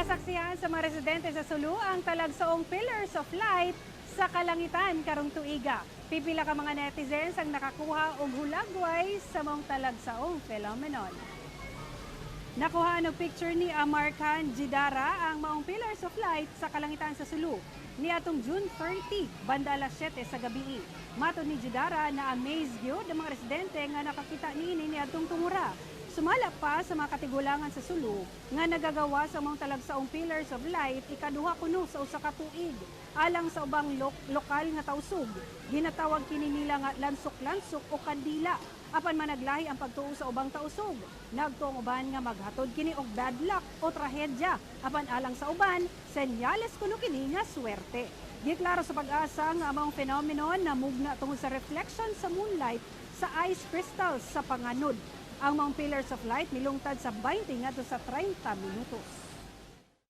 Nasaksihan sa mga residente sa Sulu ang talagsaong Pillars of Light sa kalangitan karong tuiga. Pipila ka mga netizens ang nakakuha og hulagway sa mong talagsaong phenomenon. Nakuha ang picture ni Amar Khan Jidara ang maong Pillars of Light sa kalangitan sa Sulu ni atong June 30, banda alas 7 sa gabi. Matod ni Jidara na amaze gyud ang mga residente nga nakakita niini ni atong tungura. Sumala pa sa mga katigulangan sa Sulu nga nagagawa sa mga talagsaong Pillars of Light ikaduha kuno sa usa ka tuig alang sa ubang lokal nga tausog. Ginatawag kini nila nga lansok-lansok o kandila apan managlahi ang pagtuo sa ubang tausog. Nagtuong uban nga maghatod kini og bad luck o trahedya apan alang sa uban senyales kuno kini nga swerte. Giklaro sa Pag-asa nga among phenomenon namugna tungod sa reflection sa moonlight sa ice crystals sa panganod. Ang mga Pillars of Light milungtad sa 20 ngadto sa 30 minutos.